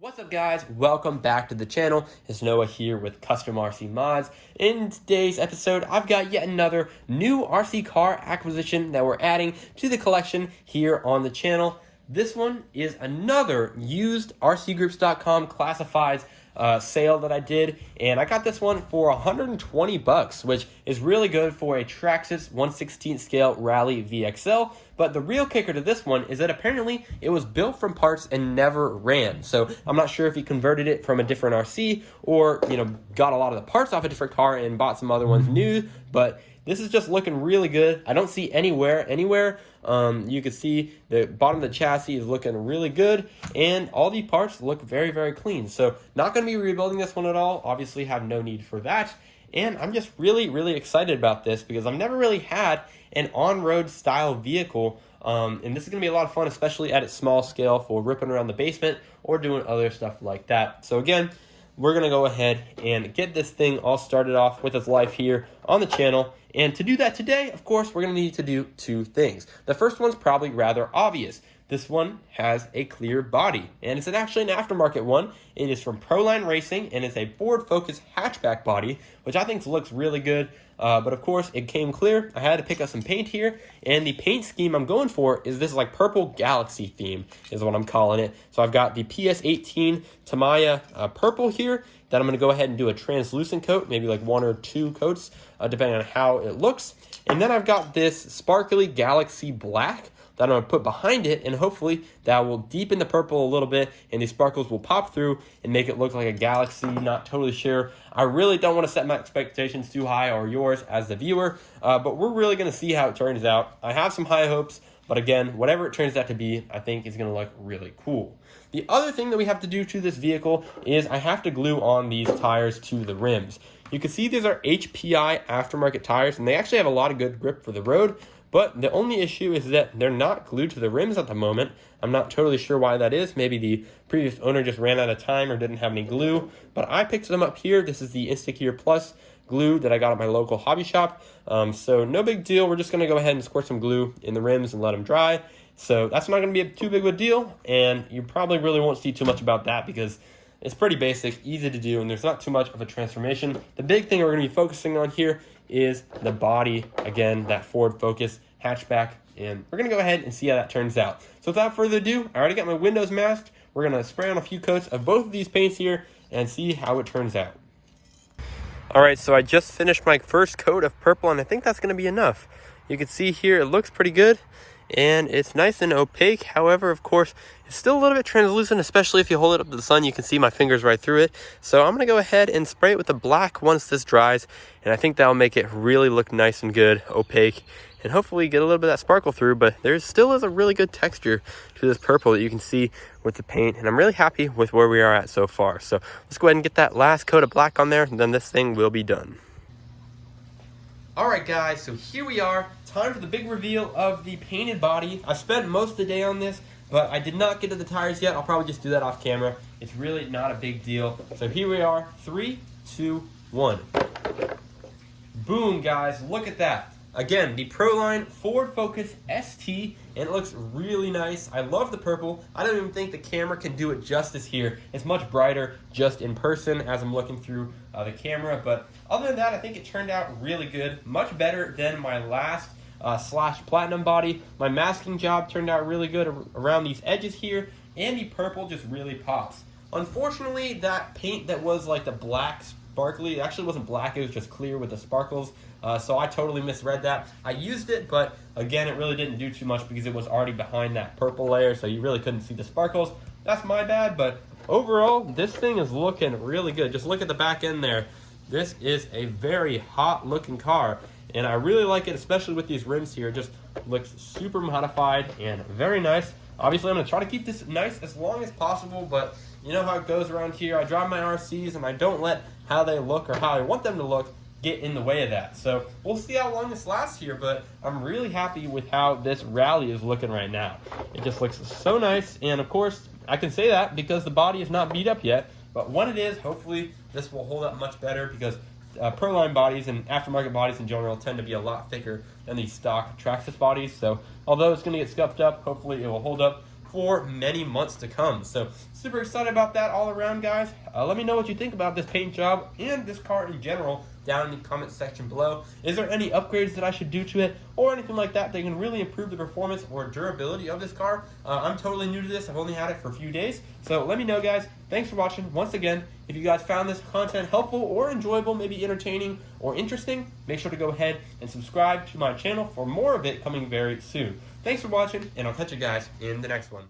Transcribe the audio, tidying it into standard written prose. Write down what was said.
What's up guys, welcome back to the channel. It's Noah here with CustomRCMods. In today's episode, I've got yet another new RC car acquisition that we're adding to the collection here on the channel. This one is another used RCgroups.com classifieds sale that I did, and I got this one for 120 bucks, which is really good for a Traxxas 1/16 scale Rally VXL. But the real kicker to this one is that apparently it was built from parts and never ran. So I'm not sure if he converted it from a different RC or, got a lot of the parts off a different car and bought some other ones new, but this is just looking really good. I don't see anywhere. You can see the bottom of the chassis is looking really good, and all the parts look very, very clean. So not going to be rebuilding this one at all. Obviously have no need for that. And I'm just really, really excited about this because I've never really had an on-road style vehicle. And this is going to be a lot of fun, especially at its small scale for ripping around the basement or doing other stuff like that. So again, we're going to go ahead and get this thing all started off with its life here on the channel. And to do that today, of course, we're going to need to do two things. The first one's probably rather obvious. This one has a clear body, and it's actually an aftermarket one. It is from Proline Racing, and it's a Ford Focus hatchback body, which I think looks really good. But of course, it came clear. I had to pick up some paint here, and the paint scheme I'm going for is this like purple galaxy theme is what I'm calling it. So I've got the PS18 Tamiya purple here that I'm going to go ahead and do a translucent coat, maybe like one or two coats, depending on how it looks. And then I've got this sparkly galaxy black that I'm going to put behind it, and hopefully that will deepen the purple a little bit, and these sparkles will pop through and make it look like a galaxy. Not totally sure. I really don't want to set my expectations too high, or yours as the viewer, but we're really going to see how it turns out. I have some high hopes, but again, whatever it turns out to be, I think is going to look really cool. The other thing that we have to do to this vehicle is I have to glue on these tires to the rims. You can see these are HPI aftermarket tires, and they actually have a lot of good grip for the road. But the only issue is that they're not glued to the rims at the moment. I'm not totally sure why that is. Maybe the previous owner just ran out of time or didn't have any glue. But I picked them up here. This is the Instacure Plus glue that I got at my local hobby shop. So no big deal. We're just going to go ahead and squirt some glue in the rims and let them dry. So that's not going to be too big of a deal. And you probably really won't see too much about that because it's pretty basic, easy to do, and there's not too much of a transformation. The big thing we're going to be focusing on here is the body, again, that Ford Focus hatchback, and we're going to go ahead and see how that turns out. So without further ado, I already got my windows masked. We're going to spray on a few coats of both of these paints here and see how it turns out. All right, so I just finished my first coat of purple, and I think that's going to be enough. You can see here it looks pretty good, and it's nice and opaque. However, of course, it's still a little bit translucent, especially if you hold it up to the sun. You can see my fingers right through it. So I'm going to go ahead and spray it with the black once this dries, and I think that'll make it really look nice and good, opaque, and hopefully get a little bit of that sparkle through. But there still is a really good texture to this purple that you can see with the paint, and I'm really happy with where we are at so far. So let's go ahead and get that last coat of black on there, and then this thing will be done. Alright guys, so here we are. Time for the big reveal of the painted body. I spent most of the day on this, but I did not get to the tires yet. I'll probably just do that off camera. It's really not a big deal. So here we are. 3, 2, 1. Boom, guys. Look at that. Again, the Proline Ford Focus ST, and it looks really nice. I love the purple. I don't even think the camera can do it justice here. It's much brighter just in person as I'm looking through the camera. But other than that, I think it turned out really good. Much better than my last slash platinum body. My masking job turned out really good around these edges here, and the purple just really pops. Unfortunately, that paint that was like the black sparkly, it actually wasn't black, it was just clear with the sparkles. So I totally misread that. I used it, but again, it really didn't do too much because it was already behind that purple layer, so you really couldn't see the sparkles. That's my bad, but overall, this thing is looking really good. Just look at the back end there. This is a very hot looking car, and I really like it, especially with these rims here. It just looks super modified and very nice. Obviously, I'm going to try to keep this nice as long as possible, but you know how it goes around here. I drive my RCs, and I don't let how they look or how I want them to look get in the way of that. So we'll see how long this lasts here, but I'm really happy with how this Rally is looking right now. It just looks so nice, and of course, I can say that because the body is not beat up yet, but when it is, hopefully this will hold up much better because Proline bodies and aftermarket bodies in general tend to be a lot thicker than these stock Traxxas bodies. So although it's going to get scuffed up, hopefully it will hold up for many months to come. So super excited about that all around, guys. Let me know what you think about this paint job and this car in general down in the comment section below. Is there any upgrades that I should do to it or anything like that can really improve the performance or durability of this car? I'm totally new to this. I've only had it for a few days. So let me know, guys. Thanks for watching. Once again, if you guys found this content helpful or enjoyable, maybe entertaining or interesting, make sure to go ahead and subscribe to my channel for more of it coming very soon. Thanks for watching, and I'll catch you guys in the next one.